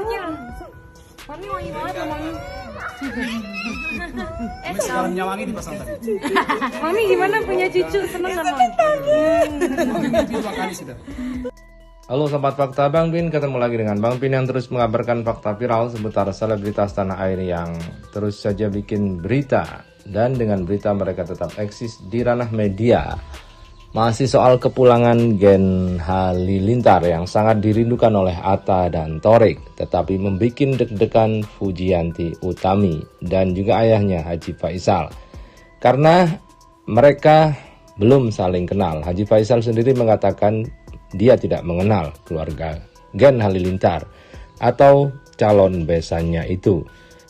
Wanginya. Mami wangi banget Mami. Garamnya wangi dipasang tadi. Mami gimana punya cucu? Seneng nggak Mami? Mimpi 2 kali sudah. Halo Sobat Fakta, Bang Pin ketemu lagi dengan Bang Pin yang terus mengabarkan fakta viral seputar selebritas tanah air yang terus saja bikin berita. Dan dengan berita mereka tetap eksis di ranah media. Masih soal kepulangan Gen Halilintar yang sangat dirindukan oleh Atta dan Thorik, tetapi membuat deg-degan Fujiyanti Utami dan juga ayahnya Haji Faisal. Karena mereka belum saling kenal. Haji Faisal sendiri mengatakan dia tidak mengenal keluarga Gen Halilintar atau calon besannya itu.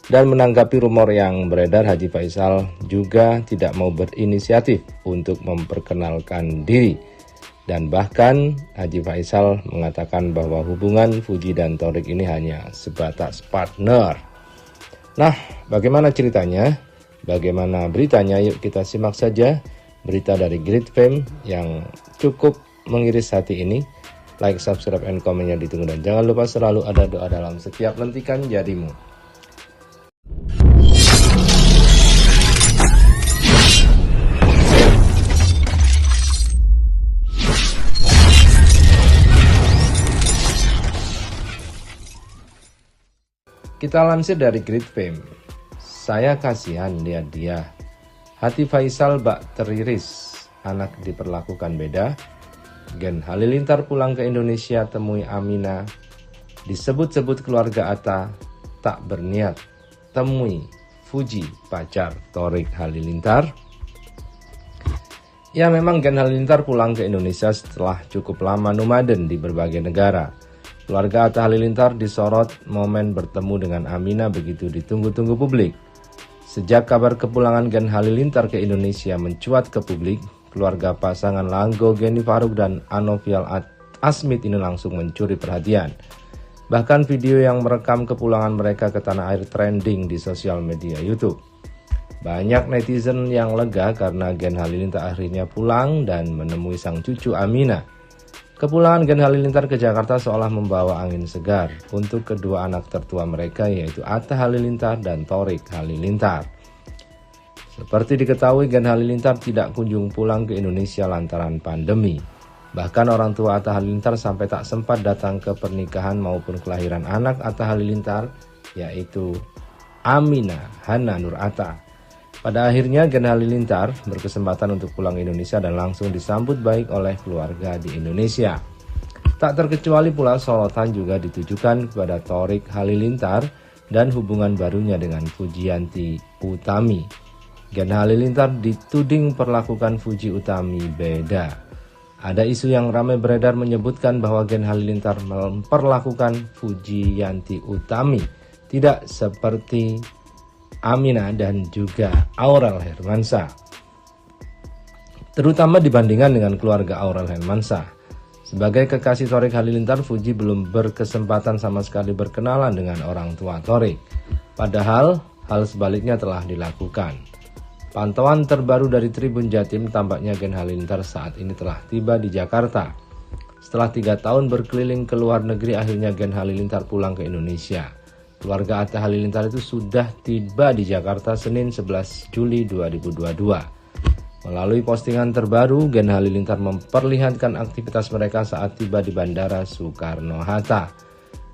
Dan menanggapi rumor yang beredar, Haji Faisal juga tidak mau berinisiatif untuk memperkenalkan diri. Dan bahkan Haji Faisal mengatakan bahwa hubungan Fuji dan Thorik ini hanya sebatas partner. Nah, bagaimana ceritanya? Bagaimana beritanya? Yuk kita simak saja berita dari Great Fame yang cukup mengiris hati ini. Like, subscribe, and komennya ditunggu. Dan jangan lupa selalu ada doa dalam setiap lentikan jarimu. Kita lansir dari Great Fame. Saya kasihan lihat dia. Hati Faisal bak teriris. Anak diperlakukan beda. Gen Halilintar pulang ke Indonesia temui Amina. Disebut-sebut keluarga Atta tak berniat. Temui Fuji pacar Thorik Halilintar. Ya memang Gen Halilintar pulang ke Indonesia setelah cukup lama nomaden di berbagai negara. Keluarga Atta Halilintar disorot momen bertemu dengan Amina begitu ditunggu-tunggu publik. Sejak kabar kepulangan Gen Halilintar ke Indonesia mencuat ke publik, keluarga pasangan Langgo Geni Faruk dan Anovial Asmit ini langsung mencuri perhatian. Bahkan video yang merekam kepulangan mereka ke tanah air trending di sosial media YouTube. Banyak netizen yang lega karena Gen Halilintar akhirnya pulang dan menemui sang cucu Amina. Kepulangan Gen Halilintar ke Jakarta seolah membawa angin segar untuk kedua anak tertua mereka, yaitu Atta Halilintar dan Thorik Halilintar. Seperti diketahui, Gen Halilintar tidak kunjung pulang ke Indonesia lantaran pandemi. Bahkan orang tua Atta Halilintar sampai tak sempat datang ke pernikahan maupun kelahiran anak Atta Halilintar, yaitu Amina Hana Nur Atta. Pada akhirnya Gen Halilintar berkesempatan untuk pulang ke Indonesia dan langsung disambut baik oleh keluarga di Indonesia. Tak terkecuali pula sorotan juga ditujukan kepada Thorik Halilintar dan hubungan barunya dengan Fujiyanti Utami. Gen Halilintar dituding perlakukan Fuji Utami beda. Ada isu yang ramai beredar menyebutkan bahwa Gen Halilintar memperlakukan Fujiyanti Utami tidak seperti Amina dan juga Aurel Hermansyah, terutama dibandingkan dengan keluarga Aurel Hermansyah. Sebagai kekasih Thorik Halilintar, Fuji belum berkesempatan sama sekali berkenalan dengan orang tua Thorik. Padahal hal sebaliknya telah dilakukan. Pantauan terbaru dari Tribun Jatim tampaknya Gen Halilintar saat ini telah tiba di Jakarta. Setelah 3 tahun berkeliling ke luar negeri, akhirnya Gen Halilintar pulang ke Indonesia. Keluarga Atta Halilintar itu sudah tiba di Jakarta Senin 11 Juli 2022. Melalui postingan terbaru, Gen Halilintar memperlihatkan aktivitas mereka saat tiba di Bandara Soekarno-Hatta.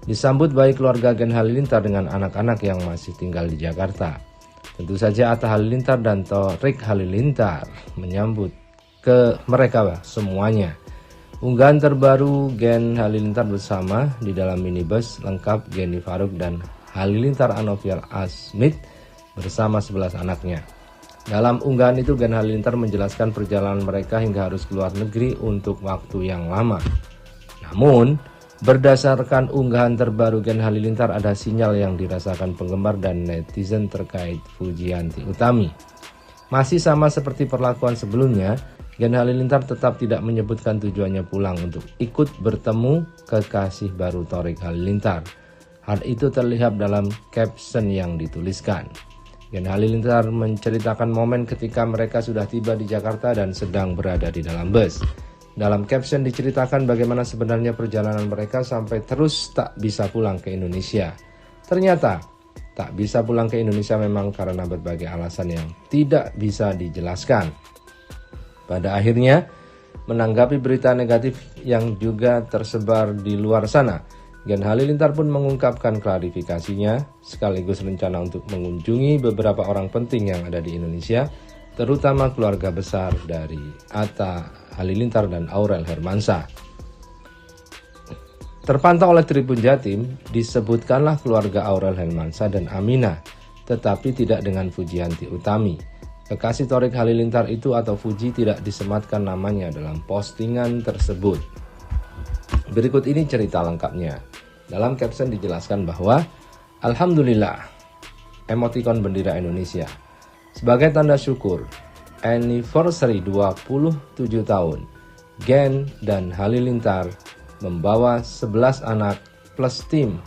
Disambut baik keluarga Gen Halilintar dengan anak-anak yang masih tinggal di Jakarta. Tentu saja Atta Halilintar dan Thorik Halilintar menyambut ke mereka semuanya. Unggahan terbaru Gen Halilintar bersama di dalam minibus lengkap Geni Faruk dan Halilintar Anovial Asmit bersama 11 anaknya. Dalam unggahan itu Gen Halilintar menjelaskan perjalanan mereka hingga harus keluar negeri untuk waktu yang lama. Namun, berdasarkan unggahan terbaru Gen Halilintar ada sinyal yang dirasakan penggemar dan netizen terkait Fujiyanti Utami. Masih sama seperti perlakuan sebelumnya, Gen Halilintar tetap tidak menyebutkan tujuannya pulang untuk ikut bertemu kekasih baru Thorik Halilintar. Hal itu terlihat dalam caption yang dituliskan. Gen Halilintar menceritakan momen ketika mereka sudah tiba di Jakarta dan sedang berada di dalam bus. Dalam caption diceritakan bagaimana sebenarnya perjalanan mereka sampai terus tak bisa pulang ke Indonesia. Ternyata tak bisa pulang ke Indonesia memang karena berbagai alasan yang tidak bisa dijelaskan. Pada akhirnya, menanggapi berita negatif yang juga tersebar di luar sana, Gen Halilintar pun mengungkapkan klarifikasinya sekaligus rencana untuk mengunjungi beberapa orang penting yang ada di Indonesia, terutama keluarga besar dari Atta Halilintar dan Aurel Hermansyah. Terpantau oleh Tribun Jatim, disebutkanlah keluarga Aurel Hermansyah dan Aminah, tetapi tidak dengan Fujianti Utami. Kekasih Thorik Halilintar itu atau Fuji tidak disematkan namanya dalam postingan tersebut. Berikut ini cerita lengkapnya. Dalam caption dijelaskan bahwa Alhamdulillah, emotikon bendera Indonesia. Sebagai tanda syukur, anniversary 27 tahun, Gen dan Halilintar membawa 11 anak plus tim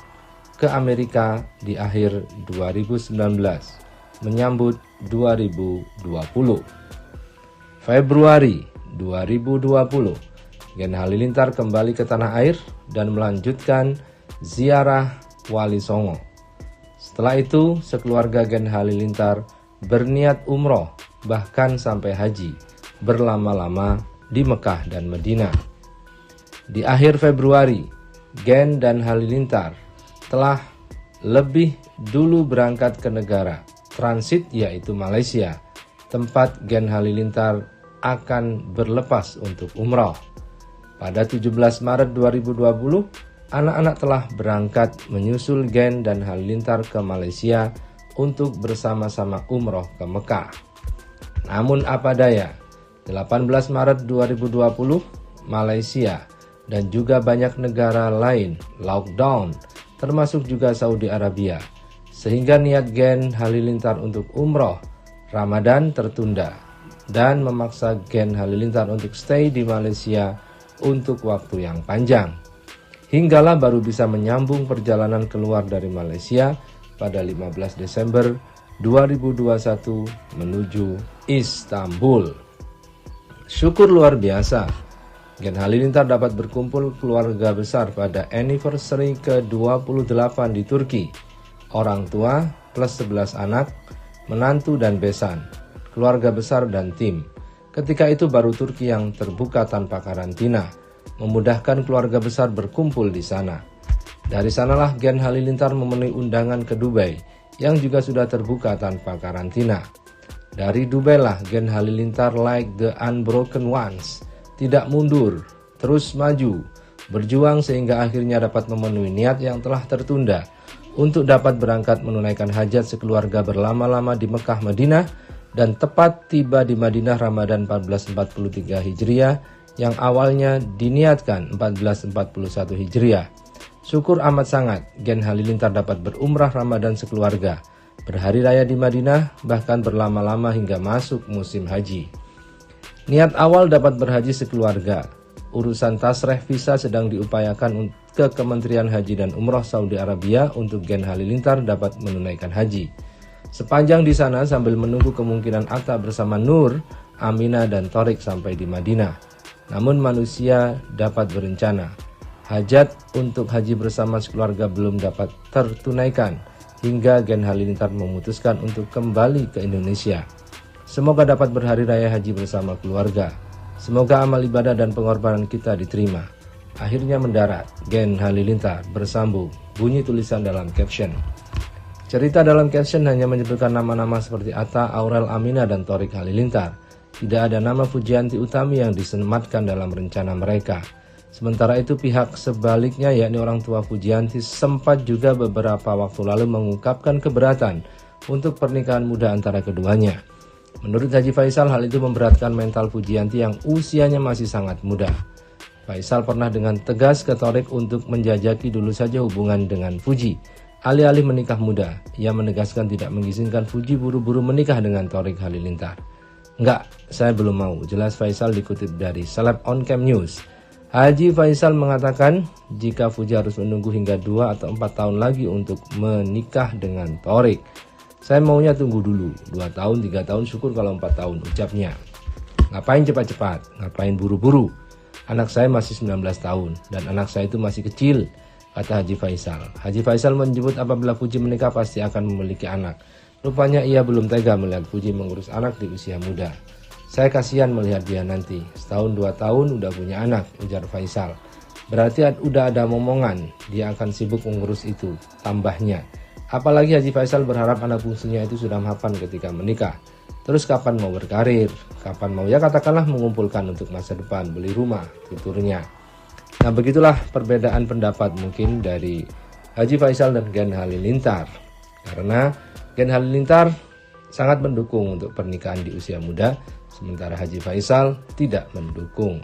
ke Amerika di akhir 2019 menyambut 2020. Februari 2020, Gen Halilintar kembali ke tanah air dan melanjutkan ziarah Wali Songo. Setelah itu, sekeluarga Gen Halilintar berniat umroh bahkan sampai haji berlama-lama di Mekah dan Madinah. Di akhir Februari, Gen dan Halilintar telah lebih dulu berangkat ke negara transit yaitu Malaysia, tempat Gen Halilintar akan berlepas untuk umrah. Pada 17 Maret 2020, anak-anak telah berangkat menyusul Gen dan Halilintar ke Malaysia untuk bersama-sama umrah ke Mekah. Namun apa daya, 18 Maret 2020, Malaysia dan juga banyak negara lain lockdown, termasuk juga Saudi Arabia, sehingga niat Gen Halilintar untuk umroh Ramadan tertunda dan memaksa Gen Halilintar untuk stay di Malaysia untuk waktu yang panjang. Hinggalah baru bisa menyambung perjalanan keluar dari Malaysia pada 15 Desember 2021 menuju Istanbul. Syukur luar biasa, Gen Halilintar dapat berkumpul keluarga besar pada anniversary ke-28 di Turki. Orang tua plus 11 anak, menantu dan besan, keluarga besar dan tim. Ketika itu baru Turki yang terbuka tanpa karantina, memudahkan keluarga besar berkumpul di sana. Dari sanalah Gen Halilintar memenuhi undangan ke Dubai yang juga sudah terbuka tanpa karantina. Dari Dubai lah Gen Halilintar like the unbroken ones, tidak mundur, terus maju, berjuang sehingga akhirnya dapat memenuhi niat yang telah tertunda untuk dapat berangkat menunaikan hajat sekeluarga berlama-lama di Mekah Madinah dan tepat tiba di Madinah Ramadan 1443 Hijriah yang awalnya diniatkan 1441 Hijriah. Syukur amat sangat Gen Halilintar dapat berumrah Ramadan sekeluarga, berhari raya di Madinah, bahkan berlama-lama hingga masuk musim haji. Niat awal dapat berhaji sekeluarga. Urusan tasreh visa sedang diupayakan ke Kementerian Haji dan Umroh Saudi Arabia untuk Gen Halilintar dapat menunaikan haji. Sepanjang di sana sambil menunggu kemungkinan Atta bersama Nur, Aminah dan Thorik sampai di Madinah. Namun manusia dapat berencana. Hajat untuk haji bersama sekeluarga belum dapat tertunaikan hingga Gen Halilintar memutuskan untuk kembali ke Indonesia. Semoga dapat berhari raya haji bersama keluarga. Semoga amal ibadah dan pengorbanan kita diterima. Akhirnya mendarat, Gen Halilintar bersambung, bunyi tulisan dalam caption. Cerita dalam caption hanya menyebutkan nama-nama seperti Atta, Aurel, Aminah, dan Thorik Halilintar. Tidak ada nama Fujianti Utami yang disematkan dalam rencana mereka. Sementara itu pihak sebaliknya yakni orang tua Fujianti sempat juga beberapa waktu lalu mengungkapkan keberatan untuk pernikahan muda antara keduanya. Menurut Haji Faisal, hal itu memberatkan mental Fujianti yang usianya masih sangat muda. Faisal pernah dengan tegas ke Thorik untuk menjajaki dulu saja hubungan dengan Fuji. Alih-alih menikah muda, ia menegaskan tidak mengizinkan Fuji buru-buru menikah dengan Thorik Halilintar. Enggak, saya belum mau, jelas Faisal dikutip dari Celeb On Cam News. Haji Faisal mengatakan jika Fuji harus menunggu hingga 2 atau 4 tahun lagi untuk menikah dengan Thorik. Saya maunya tunggu dulu, 2 tahun, 3 tahun, syukur kalau 4 tahun, ucapnya. Ngapain cepat-cepat, ngapain buru-buru. Anak saya masih 19 tahun dan anak saya itu masih kecil, kata Haji Faisal. Haji Faisal menyebut apabila Puji menikah pasti akan memiliki anak. Rupanya ia belum tega melihat Puji mengurus anak di usia muda. Saya kasihan melihat dia nanti, setahun 2 tahun udah punya anak, ujar Faisal. Berarti udah ada momongan, dia akan sibuk mengurus itu, tambahnya. Apalagi Haji Faisal berharap anak bungsunya itu sudah mapan ketika menikah. Terus kapan mau berkarir? Kapan mau ya katakanlah mengumpulkan untuk masa depan, beli rumah, tuturnya. Nah begitulah perbedaan pendapat mungkin dari Haji Faisal dan Gen Halilintar. Karena Gen Halilintar sangat mendukung untuk pernikahan di usia muda, sementara Haji Faisal tidak mendukung.